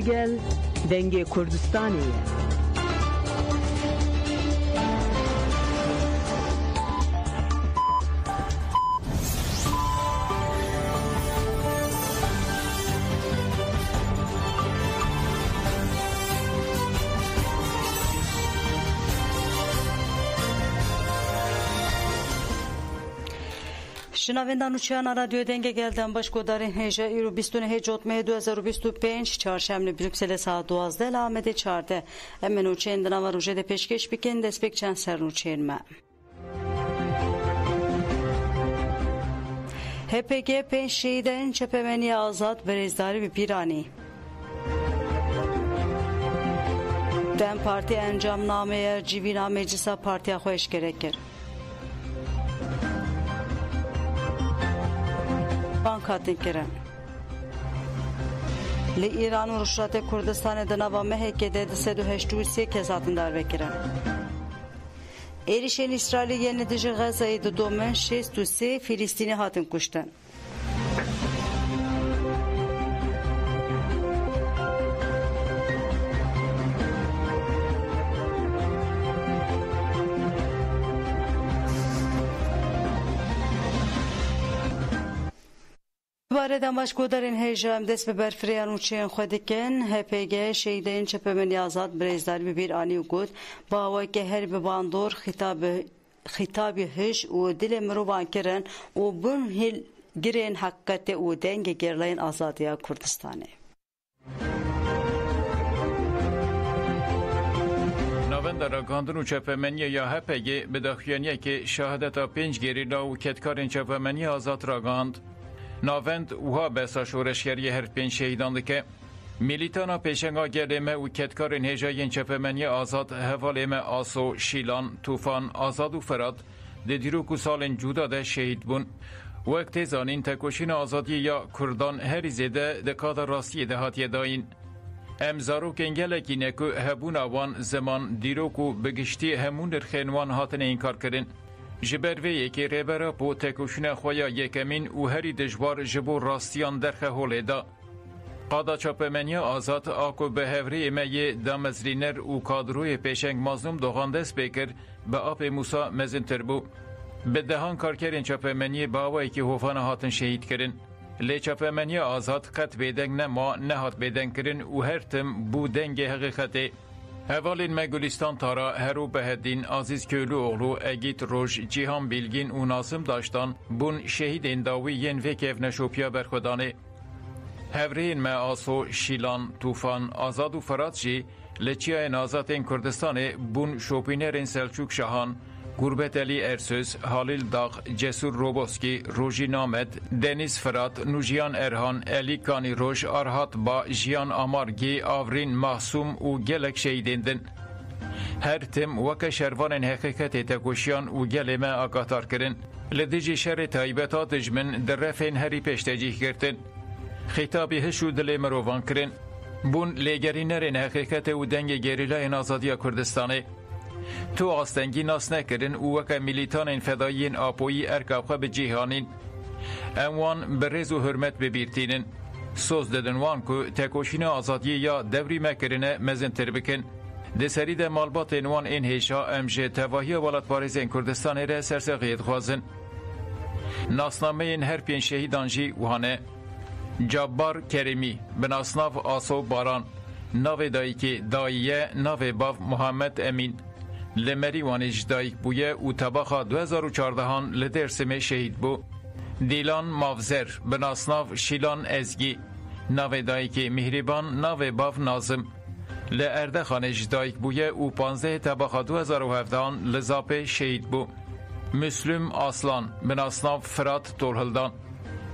Gel denge Kurdistan'ı. شنوندگان چیان رادیو دنگ گلدن باش گذارین هجا ایرو 29 مه 2025 چهارشنبه بروکسل ساعت 12 لامده 14 امنو چندنا و روزه پیشکش بیکن دسپک چند سرنو چینما HPG 5 şehiden çepemeni azad berezdari bir pirani. Dem parti encamnameye civina meclisa partiya xoş gerekir. Bankatın kiren. Li İran و رشات کردستان دنوا مهکده 383 kezatın darbe kiren. Erişen İsrail'i yenildiği Gazze'yi de domen 63 Filistin'i hatın kuştan. باره دماش کودرین هجام دست به برفریان و چین خودکن HPG شهیدین چپمنی آزاد بریزدار ببیر آنی و گود با وای که هر بباندور خطابی هش و دل مروان کرن و بون هل گرین حقیقت و دنگ گرلین آزادی کردستانه. نوندر گاندن و چپمنی یا HPG به داخلیه که شهادت 5 گریلا و کتکارین چپمنی آزاد را گاند. ناوند اوها بسا شورشگری هر 5 شهیدان که میلیتانا پیشنگا گلمه و کتکارین هجاین چپمنی آزاد حوالمه آسو شیلان توفان آزاد و فراد ده دیروکو سالن جودا ده شهید بون وقت زانین تکوشین آزادی یا کردان هری زیده ده کادا راستی ده هاتیه داین امزارو کنگلکی نکو هبون آوان زمان دیروکو بگشتی همون در خینوان هاتن اینکار کرن جبروی یکی ریبرا پو تکوشن خویا یکمین و هری دجوار جبو راستیان درخه هوله دا. قادا چاپمنیا آزاد آکو به هوری ایمه دامزرینر و کادروی پیشنگ مازنوم دوغاندس بکر به آپ موسا مزنتر بو. به دهان کارکرین چاپمنی باوایی که هوفان هاتن شهید کرن. لی چاپمنیا آزاد قط بیدنگ نما نهات بیدنگ کرن و هر تم بو دنگ حقیقته. Hevalin Megulistan tara heru behedin Aziz Köylü oğlu Egit Roj Cihan Bilgin u Nasım Daştan bun şehidin davi yen vekev neşopya berxodane. Hevreyin me aso Şilan, Tufan, Azad u Feratçi leçiyen azatên Kurdistanê bun şopinerên Selçuk Şahan, Gurbet Ali Ersöz, Halil Dağ, Cesur Roboski, Roji Named, Deniz Fırat, Nujiyan Erhan, Ali Kani Roj, Arhat Ba, Jiyan Amargi, Avrin Mahsum u gelek şehidindin. Her tim vaka şervanên hekiketê tekoşiyan û gelê me agatar kirin. Li dijî şerê taybeta dijmin di refên herî pêştecih girtin. Xîtabî hiş û dilê mirovan kirin. Bûn lêgerînerên hekiketê û dengê gerîlayên Azadiya Kurdistanê. تو آستنگی ناس نکرن و وکا میلیتانین فدایین آپویی ارکابخه به جیهانین اموان برز و حرمت ببیرتینن سوز ددن وان که تکوشین آزادی یا دوری مکرنه مزن تربکن ده سری ده مالبات انوان این هیشا امجه تواهی ولات پاریزین کردستان ره سرسقیت خوازن ناسنامه این هر پین شهیدانجی وانه جبار کریمی بناسناف آسو باران ناو دایی که داییه ناو باف محمد امین لمری وانش دایک بویه و تباخا 2014 لدرسمه شهید بو دیلان مافزر بناسناف شیلان ازگی ناو دایک مهربان ناو باف نازم لارده خانش دایک بویه و 15 تباخا 2017 لزاپه شهید بو مسلم آسلان بناسناف فرات تورهلدان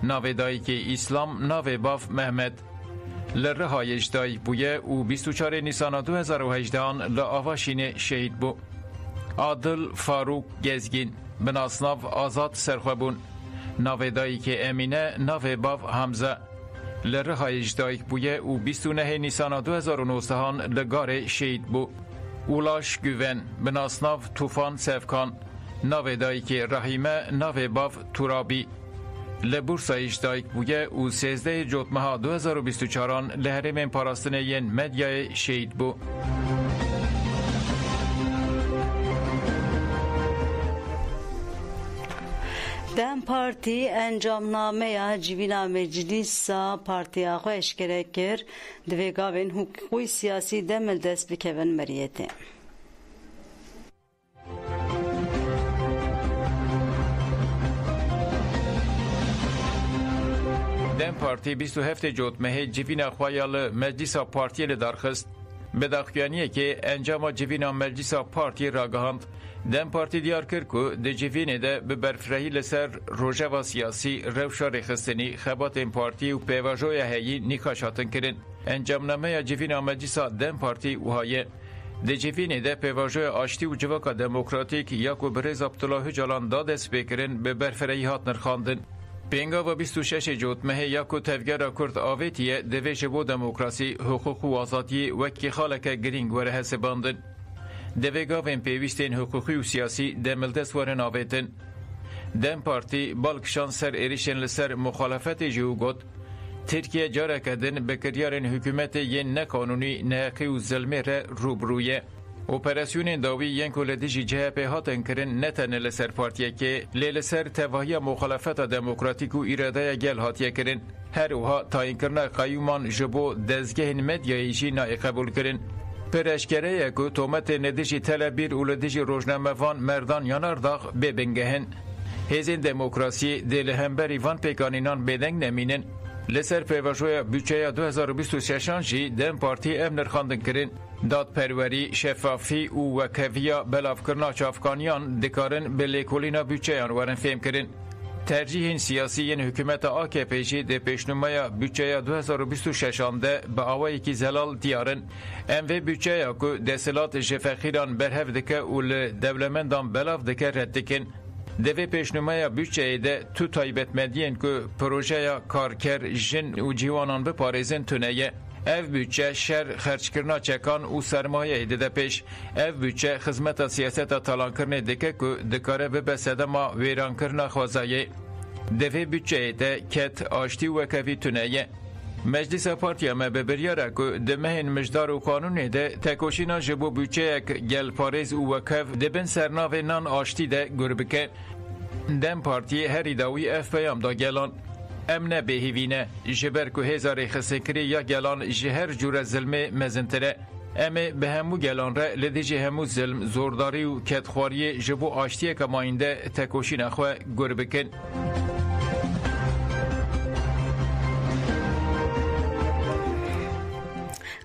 ناو دایک اسلام ناو باف محمد لرهایش دایک بویه و 24 نیسان 2018 لآواشین شهید بو عادل فاروق گزگین بناسناف آزاد سرخوابون ناو دایک امینه ناو باف حمزه لرهایش دایک بویه و 29 نیسان 2019 لگار شهید بو اولاش گوون بناسناف توفان سفکان ناو دایک رحیمه ناو باف ترابی لبورسا اشتایک بویه و 13 جوتمها 2024 لهرمین پاراستنه ین مدیای شهید بو. Dem Parti encamnameya civîna meclîsa partiya xwe eşkere kir divê gavên hukukî siyasî demil dest bikevin meriyetê. Dem Parti 27 Cotmehê civîna xwe ya li Meclîsa Partiyê li darxist. Bi daxuyaniyekê encama civîna Meclîsa Partiyê ragihand. Dem Parti diyar kir ku di civînê de bi berfirehî li ser rojeva siyasî rewşa rêxistinî xebatên partî û pêvajoya heyî nîqaş hatin kirin. Encamnameya civîna Meclîsa Dem Parti wiha ye. Di civînê de pêvajoya aştî û civaka demokratîk ya ku bi rêza Abdullah Öcalan da dest pêkirin bi berfirehî hat nirxandin. Pêngava 26 Cotmehê ya ku tevgera Kurd avêtiye divê ji bo demokrasî, hukuk û azadiyê wekî xaleke girîng were hesibandin. Divê gavên pêwîstên hukukî û siyasî demildest werin avêtin. Dem Partî balkişan ser êrişên li ser muxalefetê jî û got, Tirkiye careke din bi kiryarên hikûmetê yên neqanûnî, neheqî û zilmê re rûbirû ye. Operasyonên dawî yên ku li dijî CHP hatin kirin ne tenê li ser partiyekê, lê li ser tevahiya muxalefeta demokratîk û îradeya gel hatiye kirin. Her wiha tayînkirina qeyûman ji bo dezgehên medyayê jî nayê qebûl kirin. Pireşkere ye ku tometên li dijî Telebîr û li dijî rojnamevan Merdan Yanardağ bêbingehin. Hêzên demokrasiyê dê li hemberî van pêkanînan bêdeng nemînin. Li ser pêvajoya bütçeya 2026 jî Dem Partî ev nirxandin kirin. Dadperwerî, şeffafî û wekeviya belavkirina çavkaniyan dikarin bi lêkolîna bütçeyan werin fêm kirin. Tercihên siyasî yên hikûmeta AKP jî di pêşnûmeya bütçeya 2026 de bi awayekî zelal diyarin. Em vê bütçeya ku desilat ji fexîran berhev dike û li dewlemendan belav dike red dikin. Devê pêşnûmeya bütçeyê de tu taybetmediyên ku projeya karker, jin û cîwanan biparêzin tune ye. Ev bütçe şer xerçkirina çekan û sermayeyê dide pêş. Ev bütçe xizmeta siyaseta talankirinê dike ku dikare bibe sedema wêrankirina xwezayê. Devê bütçeyê de ket, aştî û wekevî tune ye. Meclîsa Partiya me bi biryara ku di mehên mijdar û kanûnê de tekoşîna ji bo bütçeyek gelparêz û wekev dibin sernavê nan aştî de gur bike. Dem Partiyê herî dawî ev peyam da gelan. Em ne bêhîvîne, ji ber ku hêza rêxistekirî ya gelan ji her cure zilmê mezintir e. Em ê bi hemû gelan re li dijî hemû zilm, zordarî û ketxwariyê ji bo aştiyeka mayînde tekoşîna xwe gur bikin.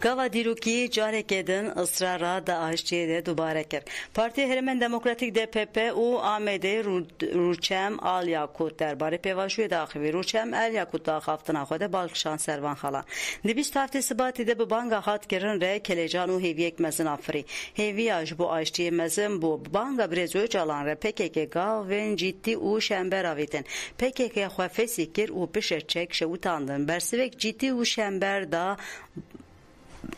Gava dîrokî carekê din ısrara Daişçiyê de dubare kir. Partiya Herêmen Demokratîk DPP û AMD Rûçem Alyakût derbarê pêvajoyê daxivî. Rûçem Alyakût daxaftina xwe de balkişan servan xalan. Di bîst heftê Sibatî de bi banga hat kirin re kelecan û hêviyek mezin afirî. Hêviya ji bo Aştiyê mezin bû. Banga Birêz Öcalan re PKK gavên cidî û şember avêtin. PKK xwe fesî kir û pişeçek şewitandin. Bersivek cidî û şember da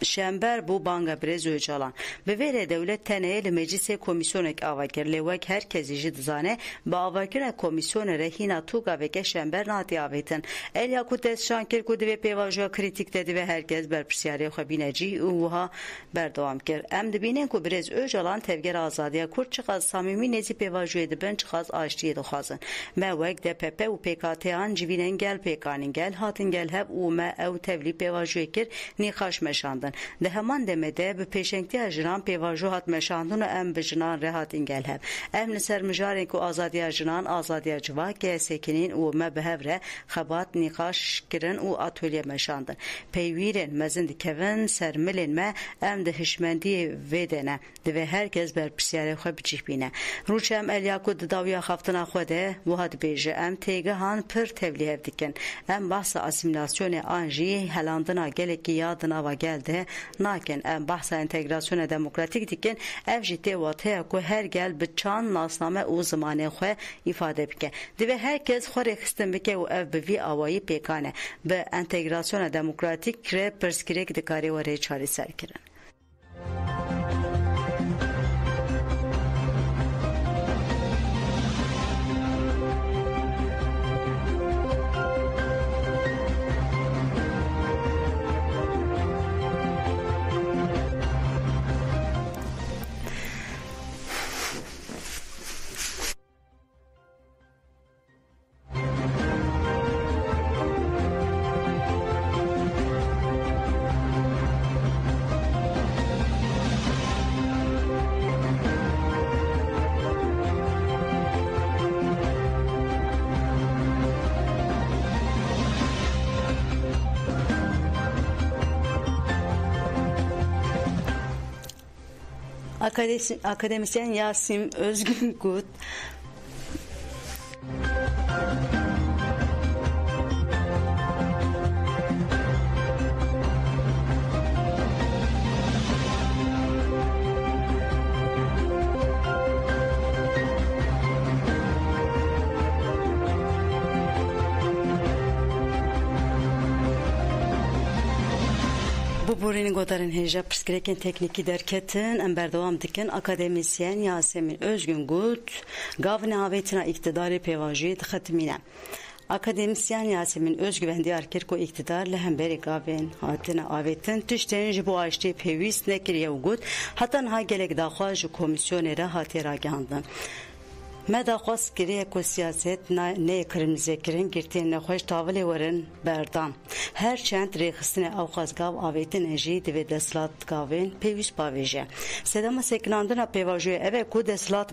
şember bu Banga Birêz Öcalan. Bi vê re dewlet tenê li meclisê komîsyonek ava kir. Lê wek herkesî jî dizane bi avakirina komîsyonê re hîna tûka veke şember natiye avêtin. Alyakût destşan kir ku divê pêvajoya krîtîk de divê herkes berpirsyariyê xwe bîne cî û wiha berdewam kir. Em dibînin ku Birêz Öcalan tevgera azadiya Kurd çiqas samîmî nêzî pêvajoyê dibin çiqas aştiyê dixwazin. Me wek DPP û PKK'yan civînên gel pêkanîn gel hatin gel hev û me ew tevlî pêvajoyê kir nîqaş meşandin. Di heman demê de bi pêşengtiya jinan pêvajo hat meşandin û em bi jinan re hatin gel hev. Em li ser mijarên ku azadiya jinan, azadiya civakê sekinîn û me bi hev re xebat nîqaş kirin û atölye meşandin. Peywîrên mezin dikevin ser milên me em di hişmendiyê vê de ne. Divê herkes berpirsyarê xwe bicîbîne. Rûçem Alyakût di dawiya xaftina xwe de wiha dibêje em têgihan pir tevlî hev dikin. Em bahsa asimilasyonê an jî helandina gelekî ya di nava gel de nakin. Em bahsa entegrasyona demokratîk dikin ev jî tê wat heye ku her gel bi çand nasname û zimanê xwe îfade bike. Divê herkes xwe rêxistin bike û ev bi vî awayî pêkan e. Bi entegrasyona demokratîk re pirsgirêk dikarê were çarîser kirin. Akademisyen Yasim Özgün Gut Bu burin godarın heja psikreken tekniki derketin em berdewam dikin akademisyen Yasemin Özgün Gut gavne avetina iktidarı pevajî dixetimîne. Akademisyen Yasemin Özgüven diyar kirko iktidar lehemberi gavên hatine avetin tiştên ji bo aştê pêwîst nekiriye û got heta niha gelek daxwaz ji komisyonê re hatiye ragihandin. Me daxwaz kiriye ku siyaset neyê kirimlizêkirin girtiyên nexweş tavilê werin berdan. Her çend rêxistinê ew xwezgav avêtinê jî divê desthilat gavên pêwîst bavêje. Sedema sekinandina pêvajoyê ev e ku desthilat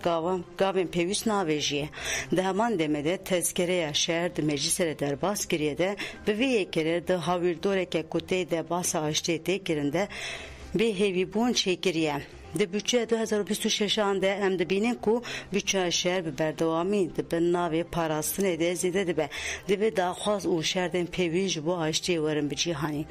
gavên pêwîst navêjiye. Di heman demê de tezkereya şer di meclisê re derbas kiriye de bi vê yekê di hawîrdoreke ku tê de basa aştê tê kirin de bê hêvîbûn çêkiriye. Di bütçe 2026 de em dibînin ku bütçeya şer bi berdewamî di bin navê parastinê de zêde dibe. Divê daxwaz û şerdên pêwîst ji bo aştê werin bi cîhanîn.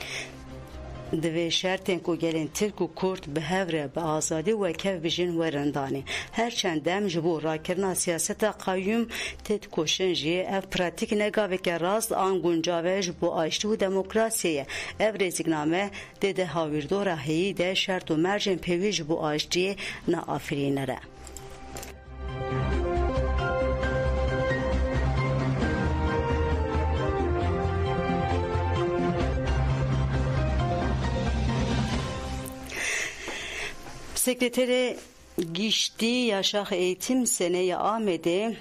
Divê şertên ku gelên Tirk û Kurd bi hev re bi azadî û wekev bijîn werin danî. Her çend dem ji bo rakirina siyaseta qayyûm tê dikoşin jî ev pratik ne gaveke rast an guncave ji bo aştî û demokrasiyê. Ev rêzîkname dê de hawîrdora heyî de şert û mercên pêwîst ji bo aştiyê neafirînere. Sekreteri Gişti Yaşak Eğitim Seneye Ahmet'e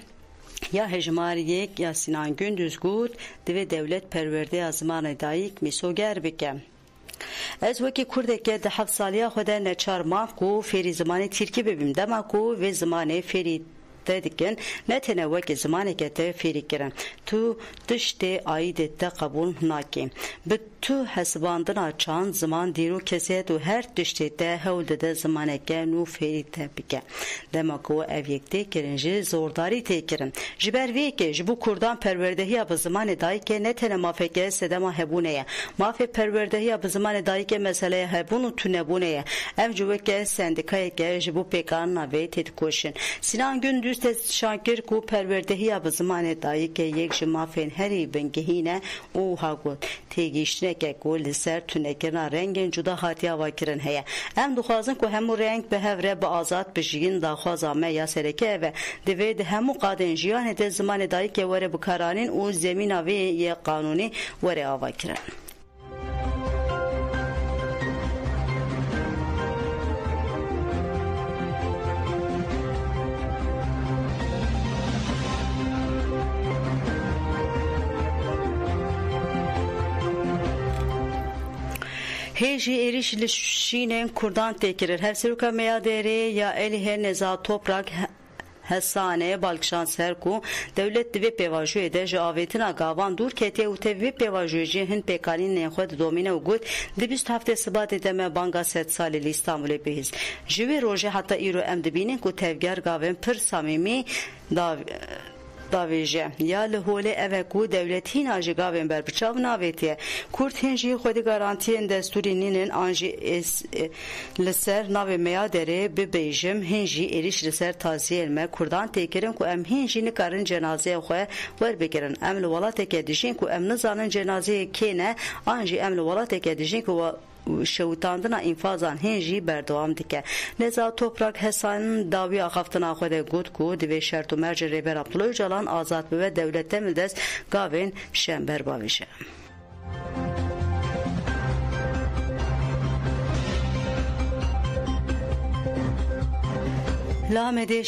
ya hejmariyek ya Sinan Gündüz Gut ve devlet perverde zamanı dayık misoger bike. Ez wekî Kurdeke di heft saliya xwe de neçar mav ku fêrî zimanê Tirkî bibîm dema ku vê zimanê fêrî te dikin ne têne wekî zimaneke te fêrî kirin. Tu tiştê aîdê te qebûl nakî. Bi tu hesibandina çand ziman dîrok kesiyet û her tiştê te hewl dide zimaneke nû fêrî te bike. Dema ku ev yek tê kirin jî zordarî tê kirin. Ji ber vê yekê ji bo Kurdan perwerdehiya bi zimanê dayîkê ne têne mafeke sedema hebûnê ye. Mafê perwerdehiya bi zimanê dayîkê meseleye hebûn û tunebûnê ye. Ev ji weke sendikayeke ji bo pêkanina vê tê dikoşin. Sinan Gündüz te şankir ku perwerdehiya bi zimanê dayîkê yek ji mafên herî bingehîne û hagot têgîştineke ku li ser tunekirina rengên cuda hatiya vakirin heye. Em dixwazin ku hemû reng bi hev re bi azad bijîn daxwaza me ya sereke ev divê di hemû qadên jiyanê de zimanê dayîkê were bikaranîn û zemîna vê yê qanûnî were avakirin. Hêjî êriş li şînên Kurdan tê kirin. Hevsêroka meya derê ya Elî Neza Toprak Hesane balkşan ser ku devlet divê pêvajoyê de ji avêtina gavan dûr ketiye û te vê pêvajoyê jî hin pêkanînên xwe didomîne û got di 20 heftê Sibatê de me banga sed salê li İstanbulê bihîst. Ji vê rojê heta îro em dibînin ku tevger gavên pir samîmî davêje ya li holê ev ku devlet hîna ji gavên berbiçav navêtiye. Kurd hin jî xwedî garantiyên destûrî nînin an jî li ser navê meya derê bibêjim hin jî êriş li ser taziyên me Kurdan tê kirin ku em hin jî nikarin cenazeyê xwe werbigirin. Em li welateke dijîn ku em nizanin cenazeyê kê ne an jî em li welateke dijîn ku şewitandina infazan hin jî berdewam dike. Neza Toprak Hesan'ın dawiya xaftina xwe de got ku divê şert û mercê rêber Abdullah Öcalan azad bibe devlet te dest gavên şember bavêje. Li Amedê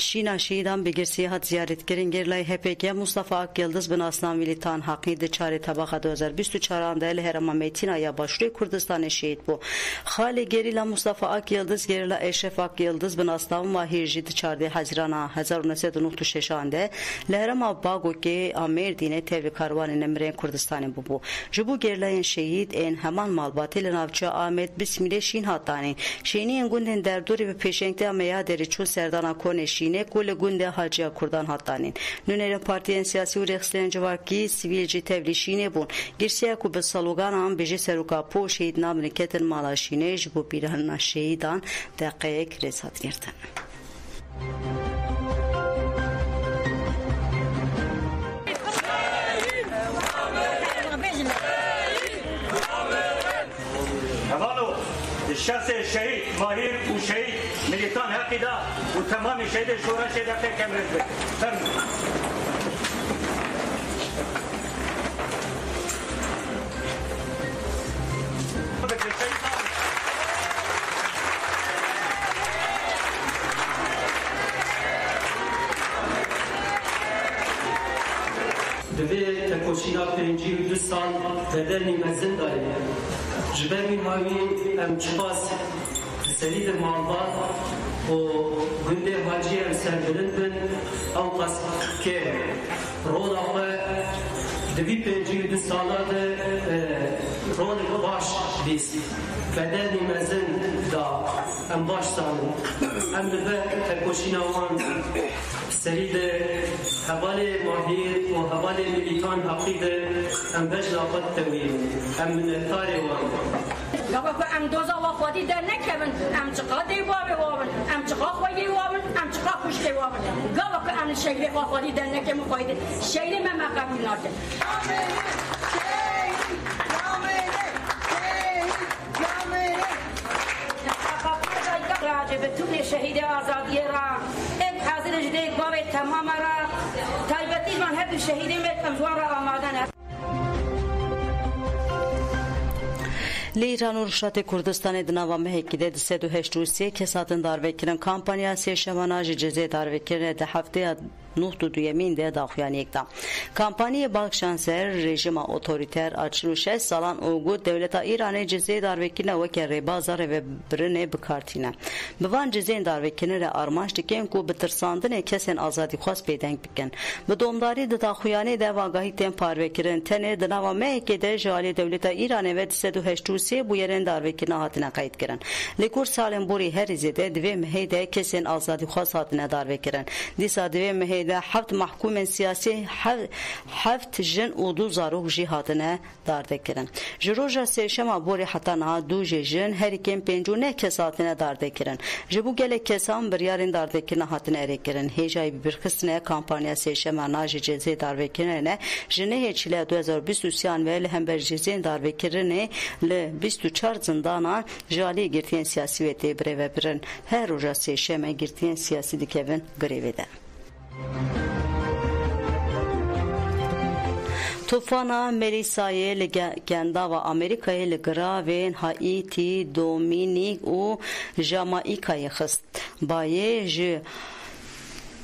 Şina şiidan bigirsi hat ziyaretgerin gerlay HPG Mustafa Akyıldız bin Aslan Militan Hakkı Çare Tabaka 2024 el Herama Metina ya başlığı Kurdistan şehit bu. Hali gerila Mustafa Akyıldız gerila Eşref Akyıldız bin Aslan Mahirci Çarde Hazirana 1996 ande Herama Bago ke Amer dine tevi karvan nemren Kurdistan bu. Jibu gerlayen şehit en hemen malbatil navça Ahmet Bismillah şin hatani. Şini günden derduri ve peşenkte amaya deri çu serdana kone şine kule günde hacıya kurdan hatanin. Nünere partiyen siyasi urekslerin var ki sivilci tevli şine bun. Girsiya ku be slogan am beje seruka po şehit namını ketin mala şine jibu piranna şehidan dakik resat girten. الشخص الشهيد ماهر وشهيد ميليتان هكذا وتمام الشهيد الشورى شهيد كامل دوی تکوشینا پنجی و 2 سال بدنی مزن داره جبهی هاوی ام چپاس سرید مالبات و گنده حاجی ام سربلند بن ام قص که رول آقا دوی پنجی و 2 سالاده رول باش بیست بدنی مزن دا ام باش سالم ام دوی تکوشینا وان سرید حواله ماهیر و حواله ملیتان حقیده ام بجلا قد تویم ام من التاری وان گاوا کو ام دوزا وقتی در نکبن ام چقا دیواره وابن ام چقا خویی وابن ام چقا خوشتی وابن گاوا کو ام شهر وقتی در نکم قاید شهر من مقبول ناده راجب تون شهید آزادی را ام حاضر جدی گاوی تمام را تایبتی من هر شهیدی میتم زوان را آمادن Liran Urşatı Kurdistan dınava mehekide disedu heştusiye kesatın darvekirin kampanya seşevanajı ceze darvekirine de haftaya nuhtu duyemin de daxuyaniyekta. Kampanya bakşanser rejima otoriter açılışa salan oğu devleta İran'e ceze darvekirine veke rebazar ve birine bikartine. Bivan ceze darvekirine re armanç diken ku bitirsandine kesen azadi khas bedenk biken. Bidomdari de daxuyani de vagahi tem parvekirin tene dınava mehekide jali devleta İran'e ve disedu heştusiye bu yerin darvekirine hatine kayıt giren. Likur salim buri her izide dve mehede kesen azadi khas hatine darvekirin. Disa dve mehede حفت محکوم سیاسی حفت جن و 2 زاروک جی هاتنه داردکرن جروجا سرشما بوری حتی نه 2 جن هر کم 5 نه کساتنه داردکرن جبو گله کسان بریارین داردکرن هاتنه ارکرن هجای برخصنه کمپانیا سرشما ناج جزی داردکرن جنه هچله 2023 ve hem berjizin darbekirine le 24 zindana jali girtiyen siyasi ve tebre birin her roja seyşeme girtiyen siyasi dikevin grevede. Tufana Melisa'ya legenda ve Amerika'ya legraven Haiti, Dominik u Jamaika'ya xist. Baye ji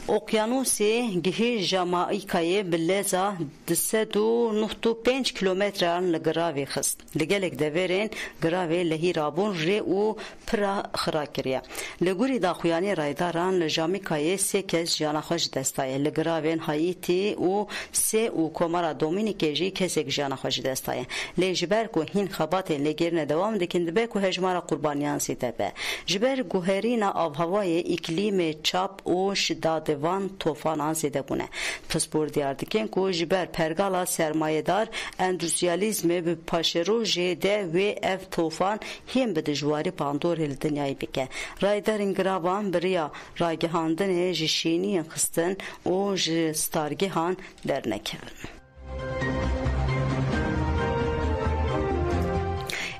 Okyanusi gihi Jamaika'ya bileza 295 kilometran legravi xist. Legelek deverin grave lehi rabun re u pra xrakiriya. Leguri daxuyani raydaran le Jamaika'ya 8 janaxoj destaya. Legraven Haiti u se u komara Dominike ji kesek janaxoj destaya. Le jiber ku hin xabaten legerne devam dikin dibe ku hejmara qurbaniyan sitebe. Jiber guherina avhavaya iklime çap u şiddat van tofanan zede bune. Pıspor diyar diken ku jiber pergala sermayedar endüstriyalizme bi paşeru jede ve ev tofan hem bi dijwari pandor el dünyayı bike. Raydarin gravan biriya raygehandın jişini xistin o j stargihan dernekevin.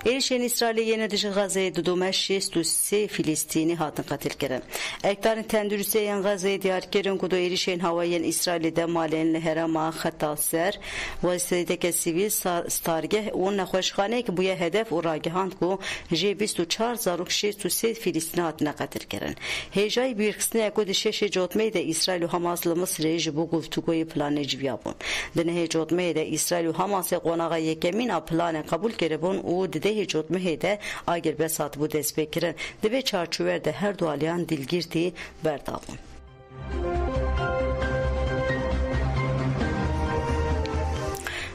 Êrişên İsraîlê yene dijî Gazeyê didome 63 Filîstînî hatin qetil kirin. Ektarên tenduristê yên Gazeyê diyar kirin ku du êrişên hawayên İsraîlê de malên li herêma xeta ser westiyeke sivîl stargeh û nexweşxaneyek bûye hedef û ragihand ku jê 24 zarok 63 Filîstînî hatine qetil kirin. Hêjayî bîrxistinê ku di şeşê cotmeyê de İsraîl û Hamas li Misrê ji bo guftûgoyê planê civiya bûn. Di nehê cotmeyê de İsraîl û Hamasê qonaxa yekemîn a planê qebûl kiribûn û di dehê cotmeyê de agir hat bû destpêkirin. Di vê çarçover de her du aliyan dilgirtî berdabûn.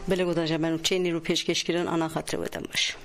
Belê godan jemên û çênî rû pêşkêşkirin ana xatirê we de baş.